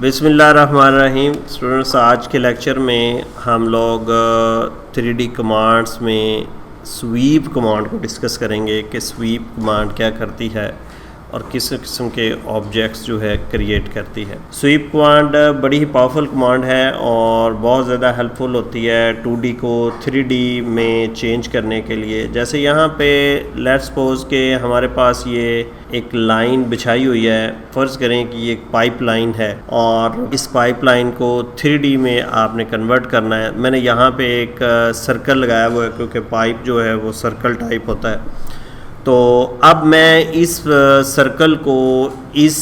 बिस्मिल्लाहिर्रहमानिर्रहीम। स्टूडेंट्स, आज के लेक्चर में हम लोग 3D कमांड्स में स्वीप कमांड को डिस्कस करेंगे कि स्वीप कमांड क्या करती है और किस किस्म के ऑब्जेक्ट्स जो है क्रिएट करती है। स्वीप कमांड बड़ी ही पावरफुल कमांड है और बहुत ज़्यादा हेल्पफुल होती है 2D को 3D में चेंज करने के लिए। जैसे यहाँ पे लेट्स सपोज के हमारे पास ये एक लाइन बिछाई हुई है। फ़र्ज़ करें कि ये एक पाइप लाइन है और इस पाइप लाइन को 3D में आपने कन्वर्ट करना है। मैंने यहाँ पे एक सर्कल लगाया हुआ है क्योंकि पाइप जो है वो सर्कल टाइप होता है। तो अब मैं इस सर्कल को इस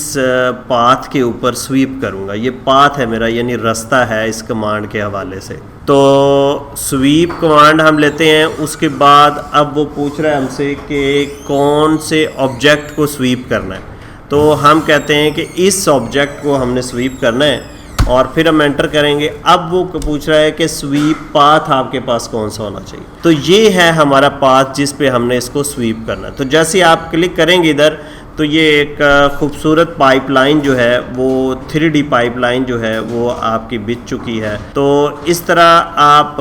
पाथ के ऊपर स्वीप करूँगा। ये पाथ है मेरा, यानी रास्ता है इस कमांड के हवाले से। तो स्वीप कमांड हम लेते हैं। उसके बाद अब वो पूछ रहा है हमसे कि कौन से ऑब्जेक्ट को स्वीप करना है। तो हम कहते हैं कि इस ऑब्जेक्ट को हमने स्वीप करना है और फिर हम एंटर करेंगे। अब वो पूछ रहा है कि स्वीप पाथ आपके पास कौन सा होना चाहिए। तो ये है हमारा पाथ जिस पे हमने इसको स्वीप करना है। तो जैसे आप क्लिक करेंगे इधर, तो ये एक खूबसूरत पाइपलाइन जो है वो 3D पाइपलाइन जो है वो आपकी बिछ चुकी है। तो इस तरह आप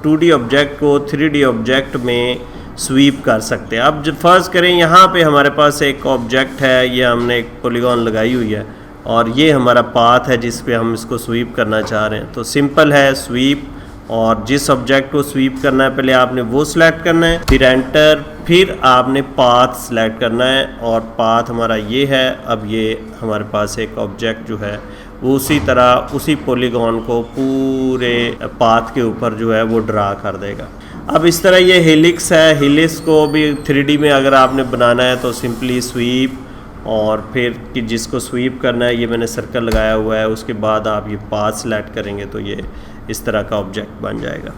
2D ऑब्जेक्ट को 3D ऑब्जेक्ट में स्वीप कर सकते हैं। अब जब फ़र्ज़ करें यहाँ पे हमारे पास एक ऑब्जेक्ट है, ये हमने एक पॉलीगॉन लगाई हुई है और ये हमारा पाथ है जिस पे हम इसको स्वीप करना चाह रहे हैं। तो सिंपल है स्वीप, और जिस ऑब्जेक्ट को स्वीप करना है पहले आपने वो सिलेक्ट करना है, फिर एंटर, फिर आपने पाथ सिलेक्ट करना है और पाथ हमारा ये है। अब ये हमारे पास एक ऑब्जेक्ट जो है वो उसी तरह उसी पॉलीगॉन को पूरे पाथ के ऊपर जो है वो ड्रा कर देगा। अब इस तरह ये हेलिक्स है। हेलिक्स को भी 3D में अगर आपने बनाना है तो सिंपली स्वीप और फिर कि जिसको स्वीप करना है, ये मैंने सर्कल लगाया हुआ है, उसके बाद आप ये पाथ सेलेक्ट करेंगे तो ये इस तरह का ऑब्जेक्ट बन जाएगा।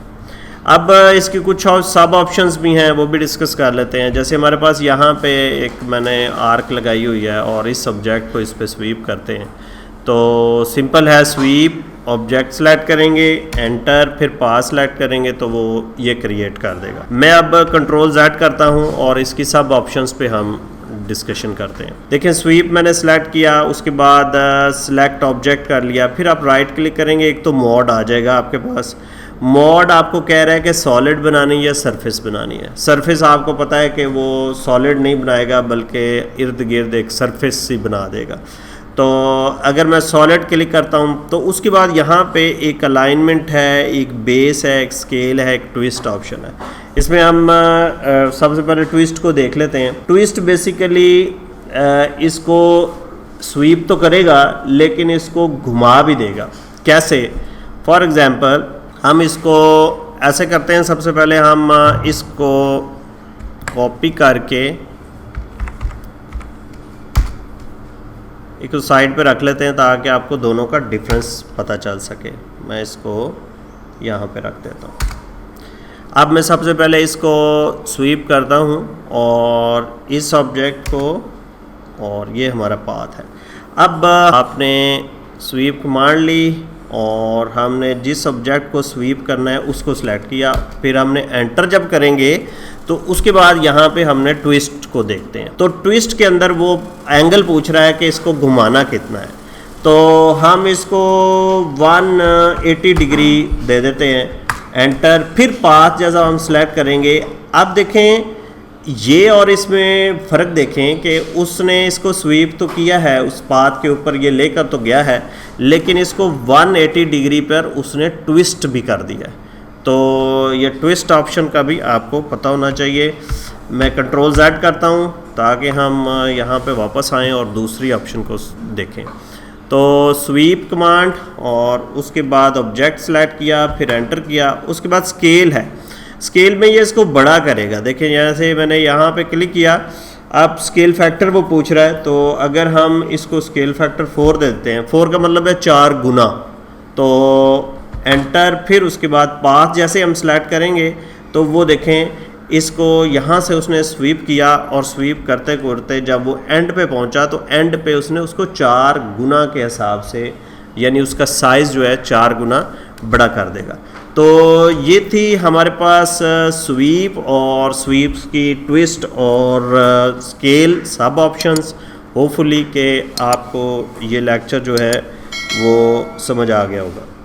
अब इसके कुछ और सब ऑप्शंस भी हैं, वो भी डिस्कस कर लेते हैं। जैसे हमारे पास यहाँ पे एक मैंने आर्क लगाई हुई है और इस ऑब्जेक्ट को इस पर स्वीप करते हैं। तो सिंपल है स्वीप, ऑब्जेक्ट सेलेक्ट करेंगे, एंटर, फिर पाथ सेलेक्ट करेंगे तो वो ये क्रिएट कर देगा। मैं अब कंट्रोल Z करता हूँ और इसकी सब ऑप्शंस पे हम डिस्कशन करते हैं। देखें, स्वीप मैंने सेलेक्ट किया, उसके बाद सेलेक्ट ऑब्जेक्ट कर लिया, फिर आप राइट क्लिक करेंगे। एक तो मोड आ जाएगा आपके पास। मोड आपको कह रहा है कि सॉलिड बनानी है या सरफेस बनानी है। सरफेस आपको पता है कि वो सॉलिड नहीं बनाएगा बल्कि इर्द गिर्द एक सरफेस ही बना देगा। तो अगर मैं सॉलिड क्लिक करता हूँ तो उसके बाद यहाँ पे एक अलाइनमेंट है, एक बेस है, एक स्केल है, एक ट्विस्ट ऑप्शन है। इसमें हम सबसे पहले ट्विस्ट को देख लेते हैं। ट्विस्ट बेसिकली इसको स्वीप तो करेगा लेकिन इसको घुमा भी देगा। कैसे? फॉर एग्जांपल हम इसको ऐसे करते हैं। सबसे पहले हम इसको कॉपी करके एक साइड पे रख लेते हैं ताकि आपको दोनों का डिफरेंस पता चल सके। मैं इसको यहाँ पे रख देता हूँ। अब मैं सबसे पहले इसको स्वीप करता हूँ और इस ऑब्जेक्ट को, और ये हमारा पाथ है। अब आपने स्वीप कमांड ली और हमने जिस ऑब्जेक्ट को स्वीप करना है उसको सिलेक्ट किया, फिर हमने एंटर जब करेंगे तो उसके बाद यहाँ पे हमने ट्विस्ट को देखते हैं। तो ट्विस्ट के अंदर वो एंगल पूछ रहा है कि इसको घुमाना कितना है। तो हम इसको 180 डिग्री दे देते हैं, एंटर, फिर पाथ जैसा हम सेलेक्ट करेंगे। अब देखें ये और इसमें फ़र्क देखें कि उसने इसको स्वीप तो किया है, उस पाथ के ऊपर ये लेकर तो गया है, लेकिन इसको 180 डिग्री पर उसने ट्विस्ट भी कर दिया है। तो ये ट्विस्ट ऑप्शन का भी आपको पता होना चाहिए। मैं कंट्रोल Z करता हूँ ताकि हम यहाँ पे वापस आएँ और दूसरी ऑप्शन को देखें। तो स्वीप कमांड और उसके बाद ऑब्जेक्ट सेलेक्ट किया, फिर एंटर किया, उसके बाद स्केल है। स्केल में ये इसको बड़ा करेगा। देखें, जैसे मैंने यहाँ पे क्लिक किया, अब स्केल फैक्टर वो पूछ रहा है। तो अगर हम इसको स्केल फैक्टर 4 दे देते हैं, 4 का मतलब है 4 गुना, तो एंटर, फिर उसके बाद पाथ जैसे हम सेलेक्ट करेंगे तो वो देखें इसको यहाँ से उसने स्वीप किया और स्वीप करते करते जब वो एंड पे पहुँचा तो एंड पे उसने उसको 4 गुना के हिसाब से, यानी उसका साइज़ जो है 4 गुना बड़ा कर देगा। तो ये थी हमारे पास स्वीप और स्वीप्स की ट्विस्ट और स्केल सब ऑप्शंस। होपफुली कि आपको ये लेक्चर जो है वो समझ आ गया होगा।